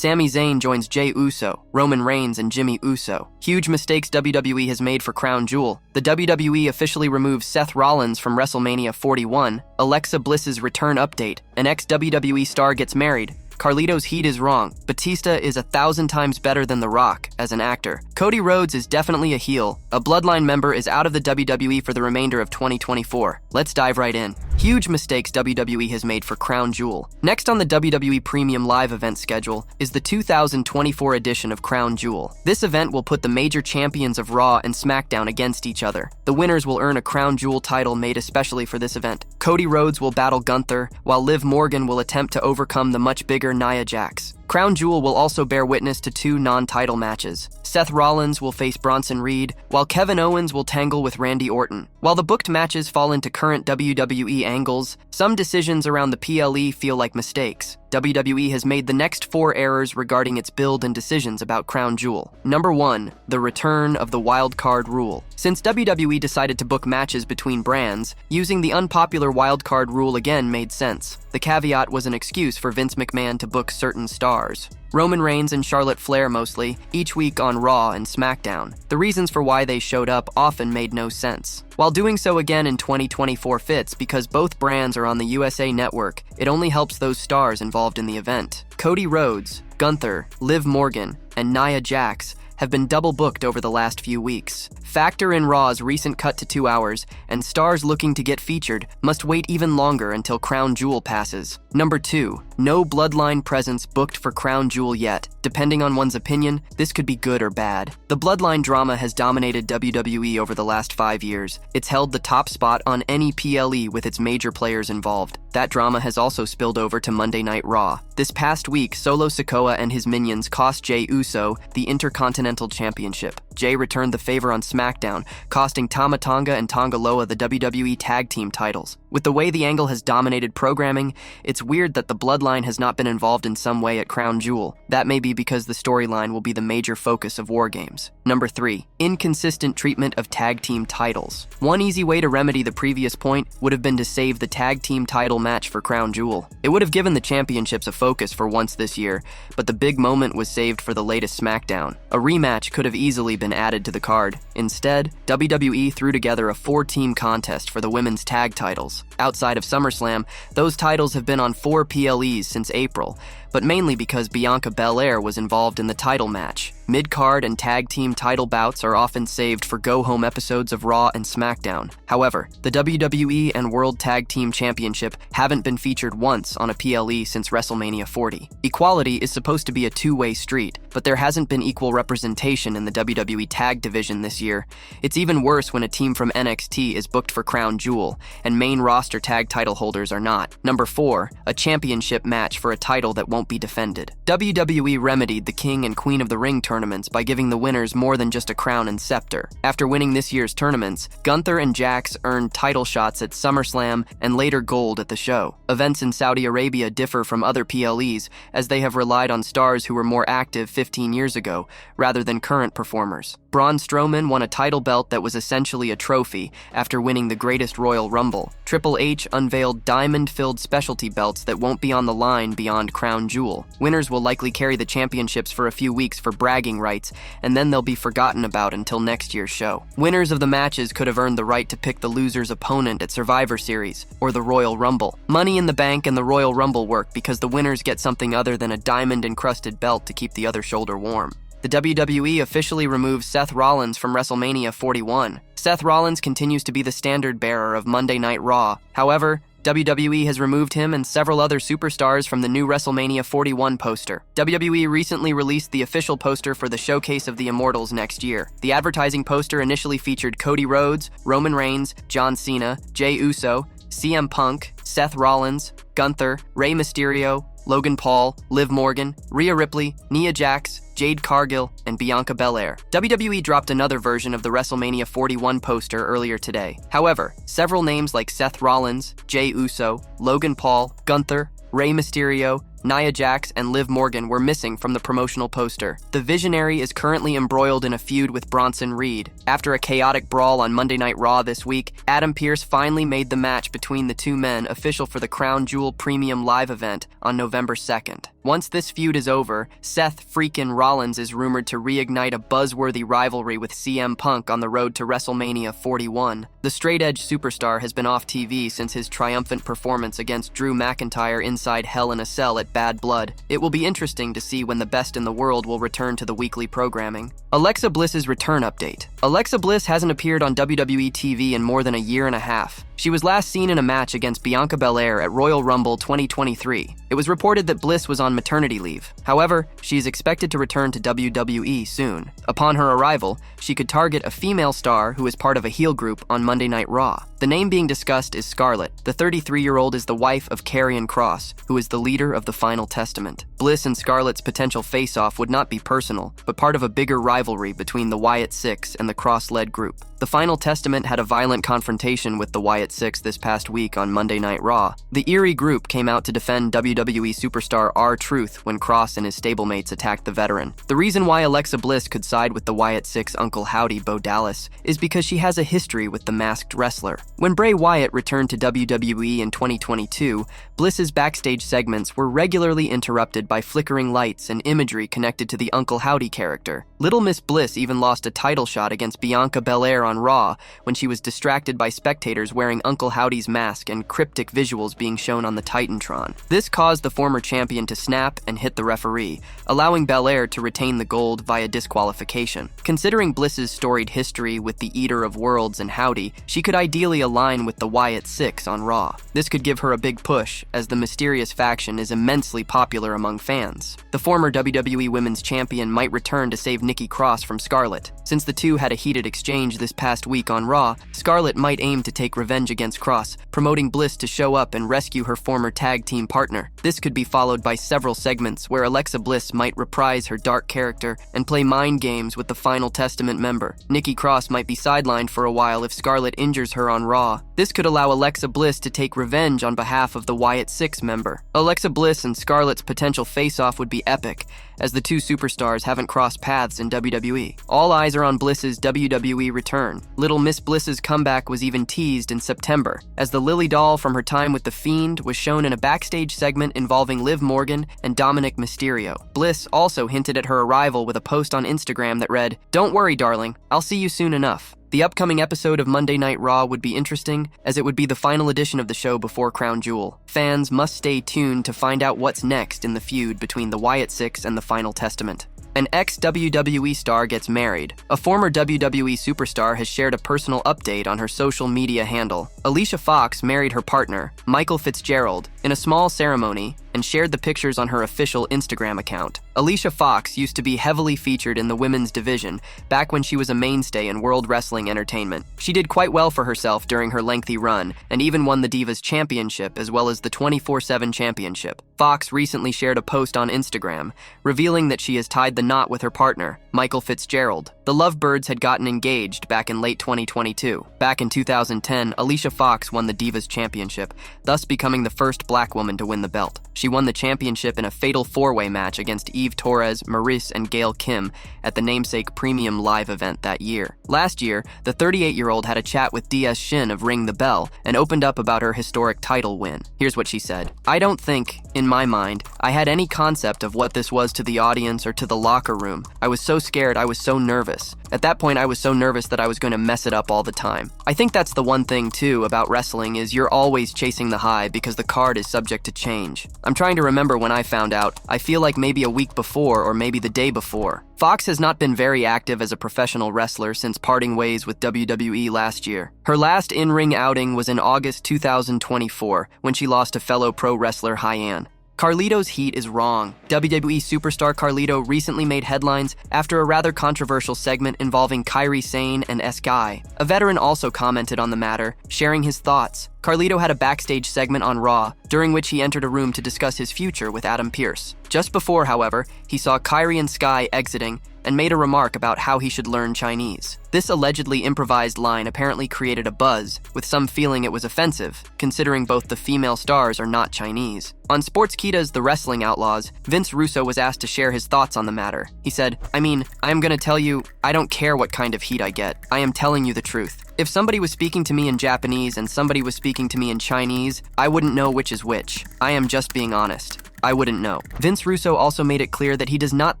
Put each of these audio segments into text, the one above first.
Sami Zayn joins Jey Uso, Roman Reigns and Jimmy Uso. Huge mistakes WWE has made for Crown Jewel. The WWE officially removes Seth Rollins from WrestleMania 41. Alexa Bliss's return update. An ex-WWE star gets married. Carlito's heat is wrong. Batista is 1,000 times better than The Rock as an actor. Cody Rhodes is definitely a heel. A Bloodline member is out of the WWE for the remainder of 2024. Let's dive right in. Huge mistakes WWE has made for Crown Jewel. Next on the WWE Premium Live event schedule is the 2024 edition of Crown Jewel. This event will put the major champions of Raw and SmackDown against each other. The winners will earn a Crown Jewel title made especially for this event. Cody Rhodes will battle Gunther, while Liv Morgan will attempt to overcome the much bigger Nia Jax. Crown Jewel will also bear witness to 2 non-title matches. Seth Rollins will face Bronson Reed, while Kevin Owens will tangle with Randy Orton. While the booked matches fall into current WWE angles, some decisions around the PLE feel like mistakes. WWE has made the next 4 errors regarding its build and decisions about Crown Jewel. Number 1, the return of the Wildcard Rule. Since WWE decided to book matches between brands, using the unpopular Wildcard Rule again made sense. The caveat was an excuse for Vince McMahon to book certain stars. Roman Reigns and Charlotte Flair mostly, each week on Raw and SmackDown. The reasons for why they showed up often made no sense. While doing so again in 2024 fits because both brands are on the USA Network, it only helps those stars involved in the event. Cody Rhodes, Gunther, Liv Morgan, and Nia Jax have been double booked over the last few weeks. Factor in Raw's recent cut to 2 hours, and stars looking to get featured must wait even longer until Crown Jewel passes. Number 2, no Bloodline Presents booked for Crown Jewel yet. Depending on one's opinion, this could be good or bad. The Bloodline drama has dominated WWE over the last 5 years. It's held the top spot on any PLE with its major players involved. That drama has also spilled over to Monday Night Raw. This past week, Solo Sikoa and his minions cost Jey Uso the Intercontinental Championship. Jey returned the favor on SmackDown, costing Tama Tonga and Tonga Loa the WWE Tag Team titles. With the way the angle has dominated programming, it's weird that the Bloodline has not been involved in some way at Crown Jewel. That may be because the storyline will be the major focus of War Games. Number 3, inconsistent treatment of tag team titles. One easy way to remedy the previous point would have been to save the tag team title match for Crown Jewel. It would have given the championships a focus for once this year, but the big moment was saved for the latest SmackDown. A rematch could have easily been added to the card. Instead, WWE threw together a 4-team contest for the women's tag titles. Outside of SummerSlam, those titles have been on 4 PLEs since April, but mainly because Bianca Belair was involved in the title match. Mid-card and tag team title bouts are often saved for go-home episodes of Raw and SmackDown. However, the WWE and World Tag Team Championship haven't been featured once on a PLE since WrestleMania 40. Equality is supposed to be a 2-way street, but there hasn't been equal representation in the WWE Tag Division this year. It's even worse when a team from NXT is booked for Crown Jewel, and main roster tag title holders are not. Number 4, a championship match for a title that won't be defended. WWE remedied the King and Queen of the Ring tournaments by giving the winners more than just a crown and scepter. After winning this year's tournaments, Gunther and Jax earned title shots at SummerSlam and later gold at the show. Events in Saudi Arabia differ from other PLEs as they have relied on stars who were more active 15 years ago rather than current performers. Braun Strowman won a title belt that was essentially a trophy after winning the Greatest Royal Rumble. Triple H unveiled diamond-filled specialty belts that won't be on the line beyond Crown Jewel. Winners will likely carry the championships for a few weeks for bragging rights, and then they'll be forgotten about until next year's show. Winners of the matches could have earned the right to pick the loser's opponent at Survivor Series or the Royal Rumble. Money in the Bank and the Royal Rumble work because the winners get something other than a diamond-encrusted belt to keep the other shoulder warm. The WWE officially removed Seth Rollins from WrestleMania 41. Seth Rollins continues to be the standard bearer of Monday Night Raw. However, WWE has removed him and several other superstars from the new WrestleMania 41 poster. WWE recently released the official poster for the Showcase of the Immortals next year. The advertising poster initially featured Cody Rhodes, Roman Reigns, John Cena, Jey Uso, CM Punk, Seth Rollins, Gunther, Rey Mysterio, Logan Paul, Liv Morgan, Rhea Ripley, Nia Jax, Jade Cargill, and Bianca Belair. WWE dropped another version of the WrestleMania 41 poster earlier today. However, several names like Seth Rollins, Jey Uso, Logan Paul, Gunther, Rey Mysterio, Nia Jax, and Liv Morgan were missing from the promotional poster. The Visionary is currently embroiled in a feud with Bronson Reed. After a chaotic brawl on Monday Night Raw this week, Adam Pearce finally made the match between the two men official for the Crown Jewel Premium Live event on November 2nd. Once this feud is over, Seth freakin' Rollins is rumored to reignite a buzzworthy rivalry with CM Punk on the road to WrestleMania 41. The straight-edge superstar has been off TV since his triumphant performance against Drew McIntyre inside Hell in a Cell at Bad Blood. It will be interesting to see when the best in the world will return to the weekly programming. Alexa Bliss's return update. Alexa Bliss hasn't appeared on WWE TV in more than a year and a half. She was last seen in a match against Bianca Belair at Royal Rumble 2023. It was reported that Bliss was on maternity leave. However, she is expected to return to WWE soon. Upon her arrival, she could target a female star who is part of a heel group on Monday Night Raw. The name being discussed is Scarlett. The 33-year-old is the wife of Karrion Kross, who is the leader of the Final Testament. Bliss and Scarlett's potential face-off would not be personal, but part of a bigger rivalry between the Wyatt Six and the Kross-led group. The Final Testament had a violent confrontation with the Wyatt Six this past week on Monday Night Raw. The eerie group came out to defend WWE superstar R-Truth when Kross and his stablemates attacked the veteran. The reason why Alexa Bliss could side with the Wyatt Six Uncle Howdy Bo Dallas is because she has a history with the masked wrestler. When Bray Wyatt returned to WWE in 2022, Bliss's backstage segments were regularly interrupted by flickering lights and imagery connected to the Uncle Howdy character. Little Miss Bliss even lost a title shot against Bianca Belair on Raw when she was distracted by spectators wearing Uncle Howdy's mask and cryptic visuals being shown on the Titantron. This caused the former champion to snap and hit the referee, allowing Belair to retain the gold via disqualification. Considering Bliss's storied history with the Eater of Worlds and Howdy, she could ideally align with the Wyatt Six on Raw. This could give her a big push, as the mysterious faction is immensely popular among fans. The former WWE Women's Champion might return to save Nikki Cross from Scarlett. Since the two had a heated exchange this past week on Raw, Scarlett might aim to take revenge against Cross, promoting Bliss to show up and rescue her former tag team partner. This could be followed by several segments where Alexa Bliss might reprise her dark character and play mind games with the Final Testament member. Nikki Cross might be sidelined for a while if Scarlett injures her on Raw. This could allow Alexa Bliss to take revenge on behalf of the Wyatt Six member. Alexa Bliss and Scarlett's potential face-off would be epic, as the two superstars haven't crossed paths in WWE. All eyes are on Bliss's WWE return. Little Miss Bliss's comeback was even teased in September, as the Lily doll from her time with The Fiend was shown in a backstage segment involving Liv Morgan and Dominic Mysterio. Bliss also hinted at her arrival with a post on Instagram that read, "Don't worry, darling, I'll see you soon enough." The upcoming episode of Monday Night Raw would be interesting, as it would be the final edition of the show before Crown Jewel. Fans must stay tuned to find out what's next in the feud between the Wyatt Six and the Final Testament. An ex-WWE star gets married. A former WWE superstar has shared a personal update on her social media handle. Alicia Fox married her partner, Michael Fitzgerald, in a small ceremony and shared the pictures on her official Instagram account. Alicia Fox used to be heavily featured in the women's division back when she was a mainstay in World Wrestling Entertainment. She did quite well for herself during her lengthy run and even won the Divas Championship as well as the 24/7 Championship. Fox recently shared a post on Instagram revealing that she has tied the knot with her partner, Michael Fitzgerald. The Lovebirds had gotten engaged back in late 2022. Back in 2010, Alicia Fox won the Divas Championship, thus becoming the first black woman to win the belt. She won the championship in a fatal four-way match against Eve Torres, Maurice, and Gail Kim at the namesake Premium Live event that year. Last year, the 38-year-old had a chat with DS Shin of Ring the Bell and opened up about her historic title win. Here's what she said. "I don't think, in my mind, I had any concept of what this was to the audience or to the locker room. I was so scared, I was so nervous. At that point, I was so nervous that I was going to mess it up all the time. I think that's the one thing, too, about wrestling is you're always chasing the high because the card is subject to change. I'm trying to remember when I found out. I feel like maybe a week before or maybe the day before." Fox has not been very active as a professional wrestler since parting ways with WWE last year. Her last in-ring outing was in August 2024 when she lost to fellow pro wrestler Hyan. Carlito's heat is wrong. WWE superstar Carlito recently made headlines after a rather controversial segment involving Kairi Sane and Sky. A veteran also commented on the matter, sharing his thoughts. Carlito had a backstage segment on Raw, during which he entered a room to discuss his future with Adam Pearce. Just before, however, he saw Kairi and Sky exiting and made a remark about how he should learn Chinese. This allegedly improvised line apparently created a buzz, with some feeling it was offensive, considering both the female stars are not Chinese. On Sportskeeda's The Wrestling Outlaws, Vince Russo was asked to share his thoughts on the matter. He said, I'm gonna tell you, I don't care what kind of heat I get. I am telling you the truth. If somebody was speaking to me in Japanese and somebody was speaking to me in Chinese, I wouldn't know which is which. I am just being honest. I wouldn't know. Vince Russo also made it clear that he does not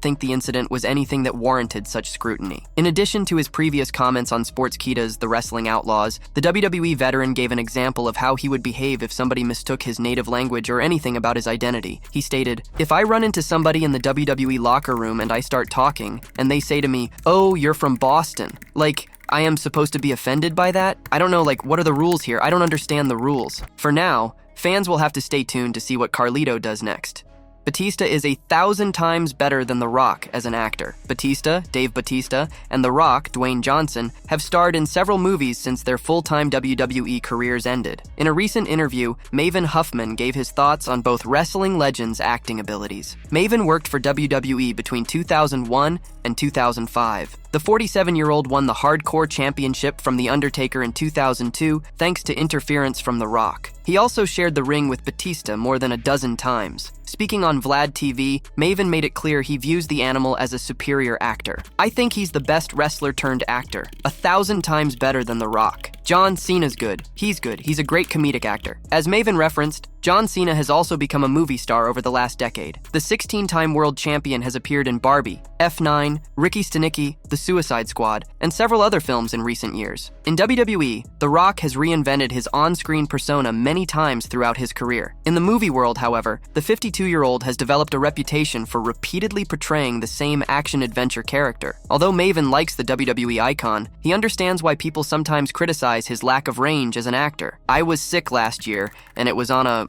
think the incident was anything that warranted such scrutiny. In addition to his previous comments on Sportskeeda's The Wrestling Outlaws, the WWE veteran gave an example of how he would behave if somebody mistook his native language or anything about his identity. He stated, "If I run into somebody in the WWE locker room and I start talking, and they say to me, 'Oh, you're from Boston,' like, I am supposed to be offended by that? I don't know, like, what are the rules here? I don't understand the rules." For now, fans will have to stay tuned to see what Carlito does next. Batista is 1,000 times better than The Rock as an actor. Batista, Dave Batista, and The Rock, Dwayne Johnson, have starred in several movies since their full-time WWE careers ended. In a recent interview, Maven Huffman gave his thoughts on both wrestling legends' acting abilities. Maven worked for WWE between 2001 and 2005. The 47-year-old won the Hardcore Championship from The Undertaker in 2002 thanks to interference from The Rock. He also shared the ring with Batista more than a dozen times. Speaking on Vlad TV, Maven made it clear he views the animal as a superior actor. "I think he's the best wrestler turned actor, 1,000 times better than The Rock. John Cena's good. He's good. He's a great comedic actor." As Maven referenced, John Cena has also become a movie star over the last decade. The 16-time world champion has appeared in Barbie, F9, Ricky Stenicki, The Suicide Squad, and several other films in recent years. In WWE, The Rock has reinvented his on-screen persona many times throughout his career. In the movie world, however, the 52-year-old has developed a reputation for repeatedly portraying the same action-adventure character. Although Maven likes the WWE icon, he understands why people sometimes criticize his lack of range as an actor. "I was sick last year, and it was on a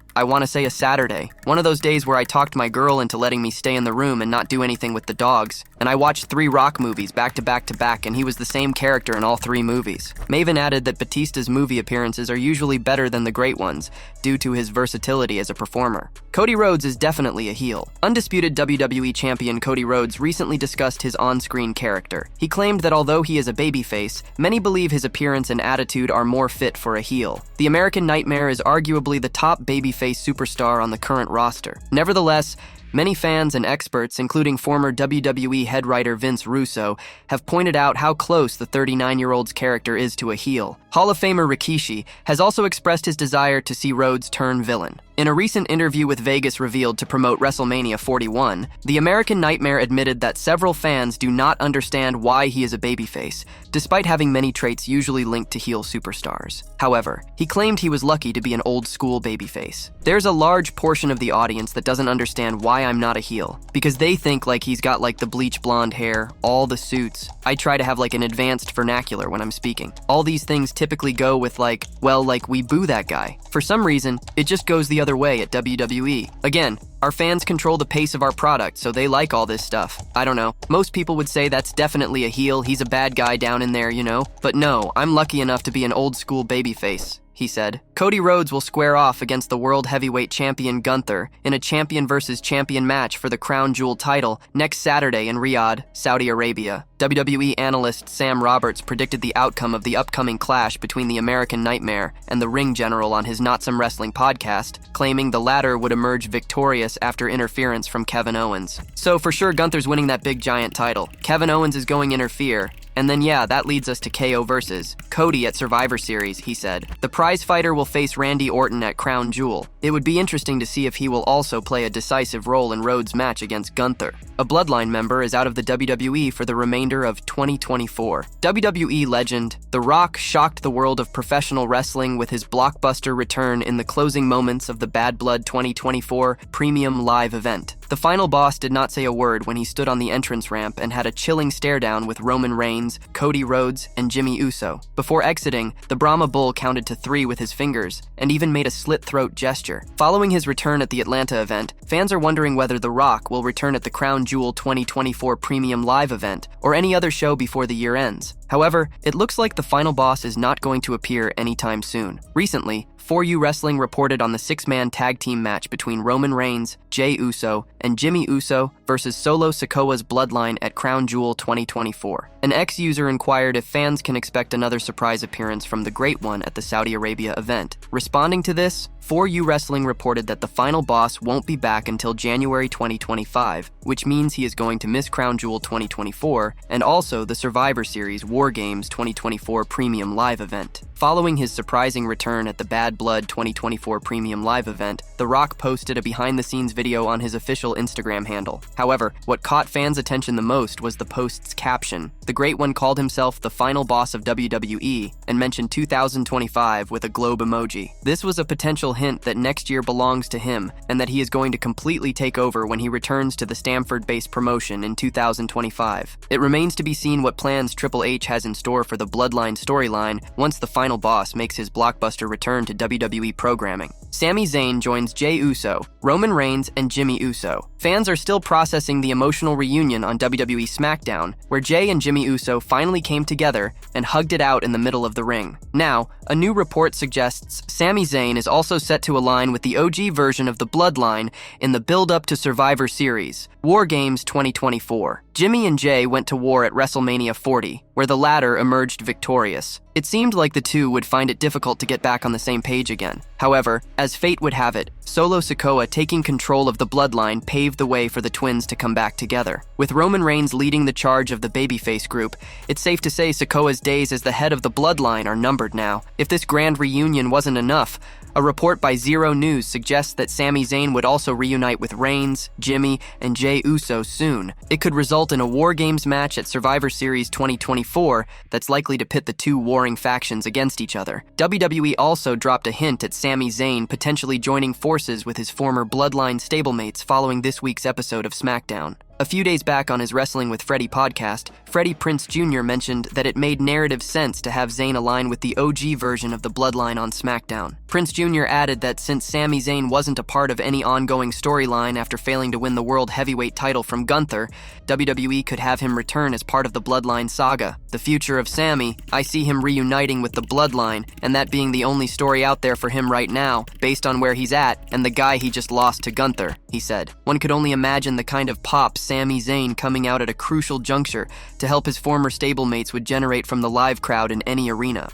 Saturday. One of those days where I talked my girl into letting me stay in the room and not do anything with the dogs. And I watched 3 Rock movies back to back to back, and he was the same character in all 3 movies." Maven added that Batista's movie appearances are usually better than the great ones, due to his versatility as a performer. Cody Rhodes is definitely a heel. Undisputed WWE champion Cody Rhodes recently discussed his on-screen character. He claimed that although he is a babyface, many believe his appearance and attitude are more fit for a heel. The American Nightmare is arguably the top babyface superstar on the current roster. Nevertheless, many fans and experts, including former WWE head writer Vince Russo, have pointed out how close the 39-year-old's character is to a heel. Hall of Famer Rikishi has also expressed his desire to see Rhodes turn villain. In a recent interview with Vegas revealed to promote WrestleMania 41, the American Nightmare admitted that several fans do not understand why he is a babyface, despite having many traits usually linked to heel superstars. However, he claimed he was lucky to be an old-school babyface. "There's a large portion of the audience that doesn't understand why I'm not a heel, because they think like he's got like the bleach blonde hair, all the suits. I try to have like an advanced vernacular when I'm speaking. All these things typically go with like, well, like we boo that guy. For some reason, it just goes the other way at WWE. Again, our fans control the pace of our product, so they like all this stuff. I don't know. Most people would say that's definitely a heel, he's a bad guy down in there, you know? But no, I'm lucky enough to be an old-school babyface," he said. Cody Rhodes will square off against the World Heavyweight Champion Gunther in a champion versus champion match for the Crown Jewel title next Saturday in Riyadh, Saudi Arabia. WWE analyst Sam Roberts predicted the outcome of the upcoming clash between the American Nightmare and the Ring General on his Not Some Wrestling podcast, claiming the latter would emerge victorious after interference from Kevin Owens. So for sure Gunther's winning that big giant title. Kevin Owens is going to interfere. And then yeah, that leads us to KO versus Cody at Survivor Series, he said. The prize fighter will face Randy Orton at Crown Jewel. It would be interesting to see if he will also play a decisive role in Rhodes' match against Gunther. A Bloodline member is out of the WWE for the remainder of 2024. WWE legend The Rock shocked the world of professional wrestling with his blockbuster return in the closing moments of the Bad Blood 2024 Premium Live event. The final boss did not say a word when he stood on the entrance ramp and had a chilling stare-down with Roman Reigns, Cody Rhodes, and Jimmy Uso. Before exiting, the Brahma Bull counted to 3 with his fingers and even made a slit-throat gesture. Following his return at the Atlanta event, fans are wondering whether The Rock will return at the Crown Jewel 2024 Premium Live event or any other show before the year ends. However, it looks like the final boss is not going to appear anytime soon. Recently, 4U Wrestling reported on the 6-man tag team match between Roman Reigns, Jey Uso, and Jimmy Uso versus Solo Sikoa's Bloodline at Crown Jewel 2024. An ex-user inquired if fans can expect another surprise appearance from the Great One at the Saudi Arabia event. Responding to this, 4U Wrestling reported that the final boss won't be back until January 2025, which means he is going to miss Crown Jewel 2024 and also the Survivor Series War Games 2024 Premium Live event. Following his surprising return at the Bad Bad Blood 2024 Premium Live event, The Rock posted a behind-the-scenes video on his official Instagram handle. However, what caught fans' attention the most was the post's caption. The Great One called himself the final boss of WWE and mentioned 2025 with a globe emoji. This was a potential hint that next year belongs to him and that he is going to completely take over when he returns to the Stamford-based promotion in 2025. It remains to be seen what plans Triple H has in store for the Bloodline storyline once the final boss makes his blockbuster return to WWE programming. Sami Zayn joins Jey Uso, Roman Reigns, and Jimmy Uso. Fans are still processing the emotional reunion on WWE SmackDown, where Jey and Jimmy Uso finally came together and hugged it out in the middle of the ring. Now, a new report suggests Sami Zayn is also set to align with the OG version of the Bloodline in the build-up to Survivor Series, War Games 2024. Jimmy and Jey went to war at WrestleMania 40, where the latter emerged victorious. It seemed like the two would find it difficult to get back on the same page again. However, as fate would have it, Solo Sikoa taking control of the Bloodline paved the way for the twins to come back together. With Roman Reigns leading the charge of the babyface group, it's safe to say Sikoa's days as the head of the Bloodline are numbered now. If this grand reunion wasn't enough, a report by Zero News suggests that Sami Zayn would also reunite with Reigns, Jimmy, and Jey Uso soon. It could result in a War Games match at Survivor Series 2024 that's likely to pit the two warring factions against each other. WWE also dropped a hint at Sami Zayn potentially joining forces with his former Bloodline stablemates following this week's episode of SmackDown. A few days back on his Wrestling with Freddie podcast, Freddie Prinze Jr. mentioned that it made narrative sense to have Zayn align with the OG version of the Bloodline on SmackDown. Prinze Jr. added that since Sami Zayn wasn't a part of any ongoing storyline after failing to win the World Heavyweight title from Gunther, WWE could have him return as part of the Bloodline saga. The future of Sami, I see him reuniting with the Bloodline, and that being the only story out there for him right now, based on where he's at and the guy he just lost to Gunther, he said. One could only imagine the kind of pop Sami Zayn coming out at a crucial juncture to help his former stablemates would generate from the live crowd in any arena.